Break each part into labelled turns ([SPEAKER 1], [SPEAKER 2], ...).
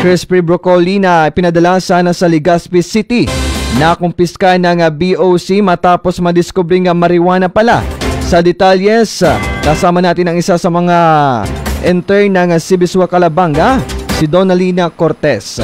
[SPEAKER 1] crispy broccoli na pinadala sana sa Legazpi City. Nakumpiska ng BOC matapos madiskubring marijuana pala. Sa detalyes, kasama natin ang isa sa mga intern ng Sibiswa Calabanga, si Donalina Cortez.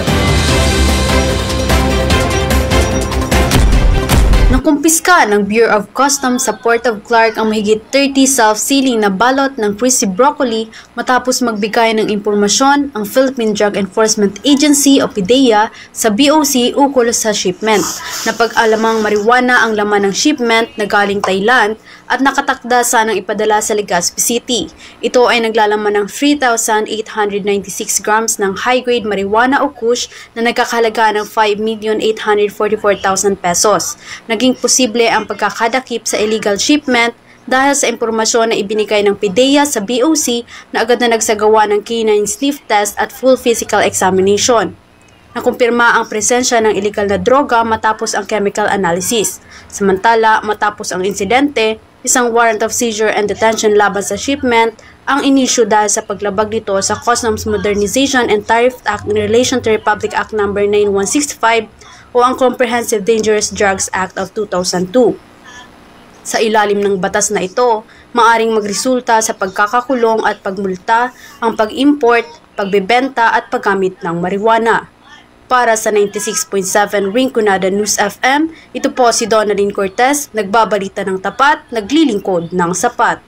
[SPEAKER 2] Nakumpiska ng Bureau of Customs sa Port of Clark ang mahigit 30 self-sealing na balot ng crispy broccoli matapos magbigay ng impormasyon ang Philippine Drug Enforcement Agency o PDEA sa BOC ukol sa shipment. Napag-alamang marijuana ang laman ng shipment na galing Thailand at nakatakda sanang ipadala sa Legazpi City. Ito ay naglalaman ng 3,896 grams ng high-grade marijuana o kush na nagkakahalaga ng 5,844,000 pesos. Naging posible ang pagkakadakip sa illegal shipment dahil sa impormasyon na ibinigay ng PDEA sa BOC na agad na nagsagawa ng canine sniff test at full physical examination. Nakumpirma ang presensya ng illegal na droga matapos ang chemical analysis. Samantala, matapos ang insidente, isang warrant of seizure and detention laban sa shipment ang inisyu dahil sa paglabag nito sa Customs Modernization and Tariff Act in relation to Republic Act No. 9165 o ang Comprehensive Dangerous Drugs Act of 2002. Sa ilalim ng batas na ito, maaring magresulta sa pagkakakulong at pagmulta ang pag-import, pagbebenta at paggamit ng marijuana. Para sa 96.7 Rinconada News FM, ito po si Donalyn Cortez, nagbabalita ng tapat, naglilingkod ng sapat.